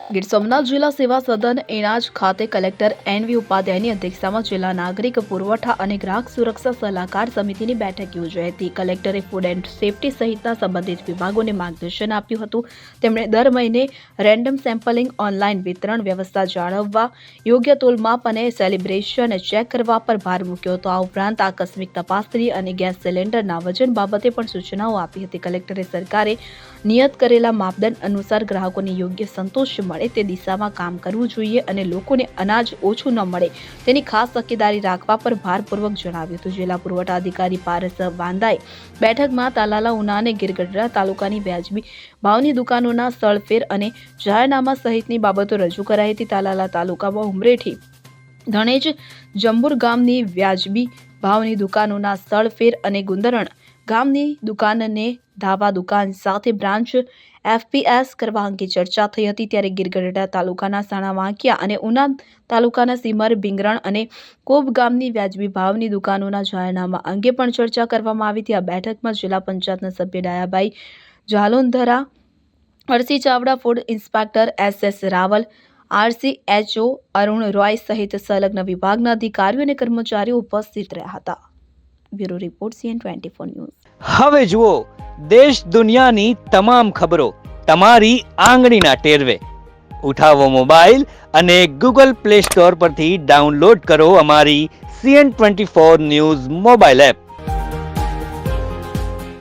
ગીર સોમનાથ જિલ્લા સેવા સદન એણાજ ખાતે કલેક્ટર એનવી ઉપાધ્યાયની અધ્યક્ષતામાં જિલ્લા નાગરિક પુરવઠા અને ગ્રાહક સુરક્ષા સલાહકાર સમિતિની બેઠક યોજાઈ હતી। કલેક્ટરે ફૂડ એન્ડ સેફટી સહિતના સંબંધિત વિભાગોને માર્ગદર્શન આપ્યું હતું। તેમણે દર મહિને રેન્ડમ સેમ્પલિંગ, ઓનલાઈન વિતરણ વ્યવસ્થા જાળવવા, યોગ્ય તોલમાપ અને સેલિબ્રેશન ચેક કરવા પર ભાર મૂક્યો હતો। આ ઉપરાંત આકસ્મિક તપાસણી અને ગેસ સિલિન્ડરના વજન બાબતે પણ સૂચનાઓ આપી હતી। કલેક્ટરે સરકારે નિયત કરેલા માપદંડ અનુસાર ગ્રાહકોને યોગ્ય સંતોષ મળે તે દિશામાં કામ કરવું જોઈએ અને લોકોને અનાજ ઓછું ન મળે તેની ખાસ તકેદારી રાખવા પર ભારપૂર્વક જણાવ્યું હતું। જિલ્લા પુરવઠા અધિકારી પારસ વાંદાએ બેઠકમાં તાલાલા, ઉના અને ગીરગઢડા તાલુકાની વ્યાજબી ભાવની દુકાનોના સ્થળફેર અને જાહેરનામા સહિતની બાબતો રજૂ કરાઈ હતી। તાલાલા તાલુકામાં ઉમરેઠી, ધણેજ, જંબુર ગામની વ્યાજબી ભાવની દુકાનોના સ્થળફેર અને ગુંદરણ ગામની દુકાનને ધાવા દુકાન સાથે બ્રાન્ચ એફપીએસ કરવા અંગે ચર્ચા થઈ હતી। ત્યારે ગીરગઢડા તાલુકાના સાણાવાંકિયા અને ઉના તાલુકાના સીમર, બિંગરણ અને કોબ ગામની વ્યાજબી ભાવની દુકાનોના જાહેરનામા અંગે પણ ચર્ચા કરવામાં આવી હતી। આ બેઠકમાં જિલ્લા પંચાયતના સભ્ય Dayabhai Jalondhara, R C Chavda, food inspector SS Raval, RCHO Arun Roy સહિત સંલગ્ન વિભાગના અધિકારીઓ અને કર્મચારીઓ ઉપસ્થિત રહ્યા હતા। Bureau report CN24 news. હવે જુઓ દેશ દુનિયાની તમામ ખબરો તમારી આંગળીના ટેરવે। ઉઠાવો મોબાઈલ અને Google Play Store પરથી ડાઉનલોડ કરો અમારી CN24 ન્યૂઝ મોબાઈલ એપ।